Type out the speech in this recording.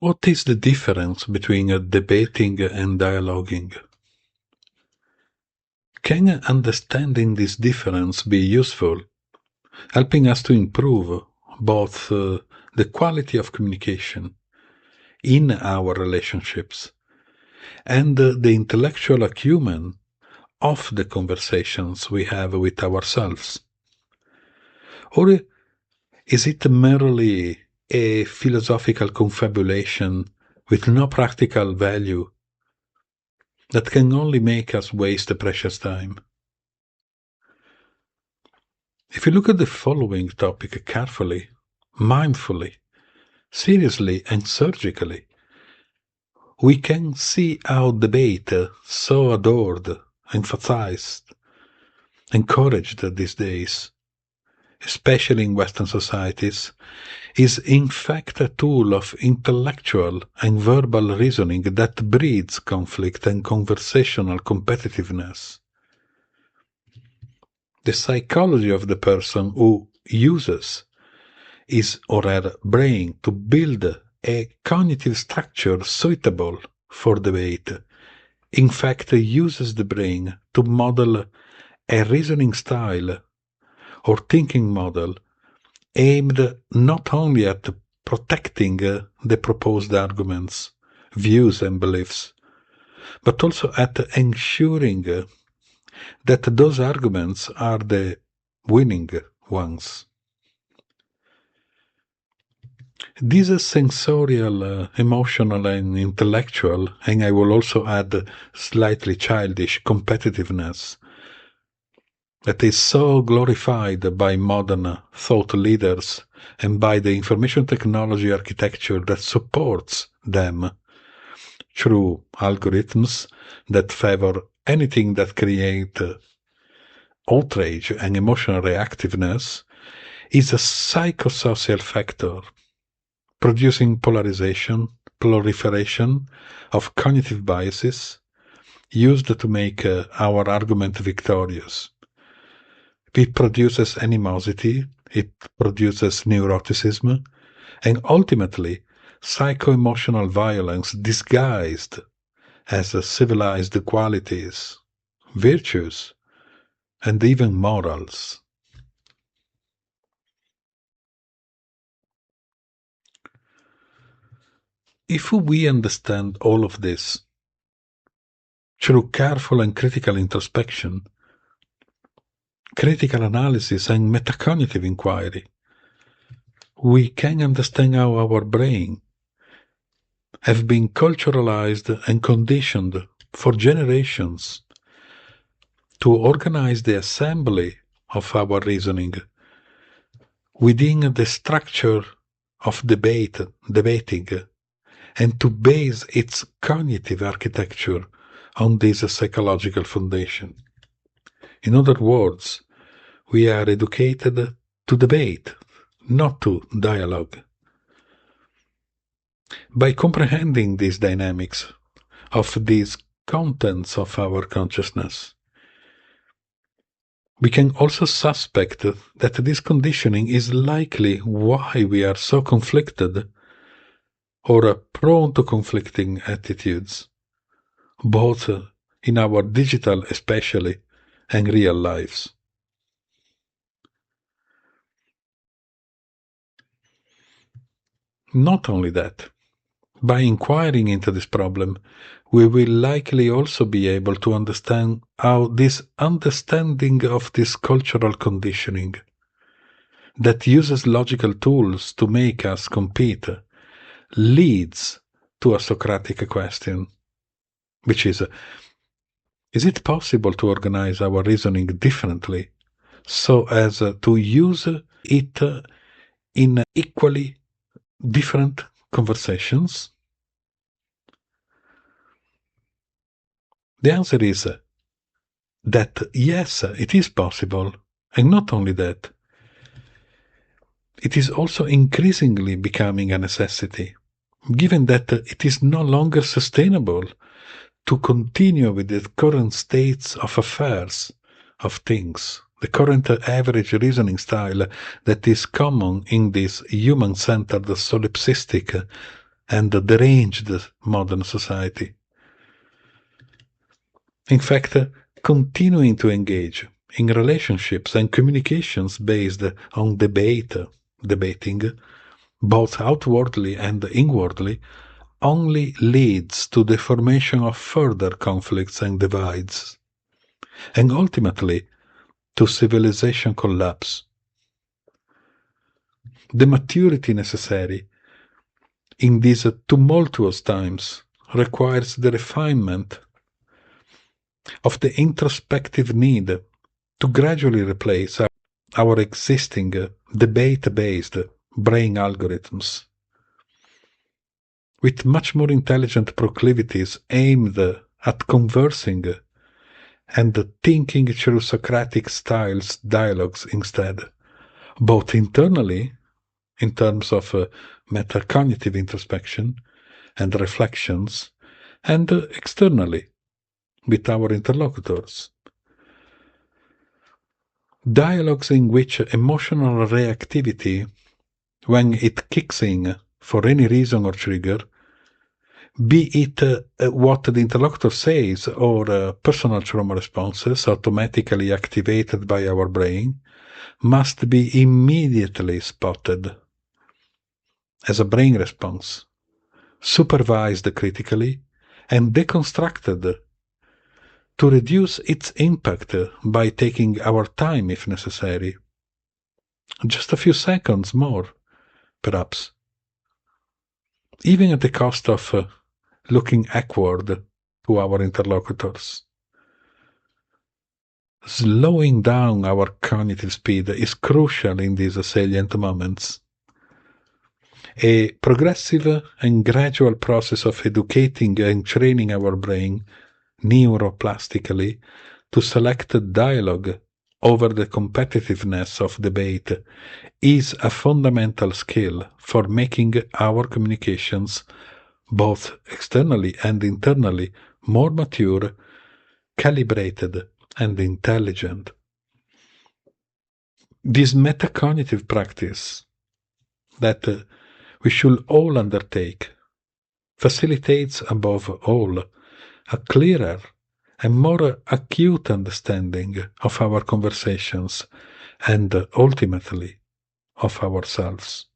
What is the difference between debating and dialoguing? Can understanding this difference be useful, helping us to improve both the quality of communication in our relationships and the intellectual acumen of the conversations we have with ourselves? Or is it merely a philosophical confabulation with no practical value that can only make us waste precious time? If you look at the following topic carefully, mindfully, seriously, and surgically, we can see how debate, so adored, emphasized, encouraged these days, especially in Western societies, is in fact a tool of intellectual and verbal reasoning that breeds conflict and conversational competitiveness. The psychology of the person who uses his or her brain to build a cognitive structure suitable for debate, in fact uses the brain to model a reasoning style or thinking model aimed not only at protecting the proposed arguments, views, and beliefs, but also at ensuring that those arguments are the winning ones. This sensorial, emotional, and intellectual, and I will also add slightly childish competitiveness that is so glorified by modern thought leaders and by the information technology architecture that supports them through algorithms that favor anything that create outrage and emotional reactiveness, is a psychosocial factor producing polarization, proliferation of cognitive biases used to make our argument victorious. It produces animosity, it produces neuroticism, and ultimately psycho-emotional violence disguised as civilized qualities, virtues, and even morals. If we understand all of this through careful and critical introspection, critical analysis, and metacognitive inquiry, we can understand how our brain have been culturalized and conditioned for generations to organize the assembly of our reasoning within the structure of debating, and to base its cognitive architecture on this psychological foundation. In other words, we are educated to debate, not to dialogue. By comprehending these dynamics of these contents of our consciousness, we can also suspect that this conditioning is likely why we are so conflicted or prone to conflicting attitudes, both in our digital especially and real lives. Not only that, by inquiring into this problem, we will likely also be able to understand how this understanding of this cultural conditioning that uses logical tools to make us compete leads to a Socratic question, which is it possible to organize our reasoning differently so as to use it in equally different conversations? The answer is that yes, it is possible, and not only that, it is also increasingly becoming a necessity, given that it is no longer sustainable to continue with the current states of affairs, of things, the current average reasoning style that is common in this human-centered solipsistic and deranged modern society. In fact, continuing to engage in relationships and communications based on debating, both outwardly and inwardly, only leads to the formation of further conflicts and divides, and ultimately to civilization collapse. The maturity necessary in these tumultuous times requires the refinement of the introspective need to gradually replace our existing debate-based brain algorithms with much more intelligent proclivities aimed at conversing and thinking through Socratic styles dialogues instead, both internally, in terms of metacognitive introspection and reflections, and externally, with our interlocutors. Dialogues in which emotional reactivity, when it kicks in for any reason or trigger, be it what the interlocutor says or personal trauma responses automatically activated by our brain, must be immediately spotted as a brain response, supervised critically, and deconstructed to reduce its impact by taking our time if necessary. Just a few seconds more, perhaps. Even at the cost of looking awkward to our interlocutors. Slowing down our cognitive speed is crucial in these salient moments. A progressive and gradual process of educating and training our brain neuroplastically to select dialogue over the competitiveness of debate is a fundamental skill for making our communications, both externally and internally, more mature, calibrated, and intelligent. This metacognitive practice that we should all undertake facilitates above all a clearer and more acute understanding of our conversations and ultimately of ourselves.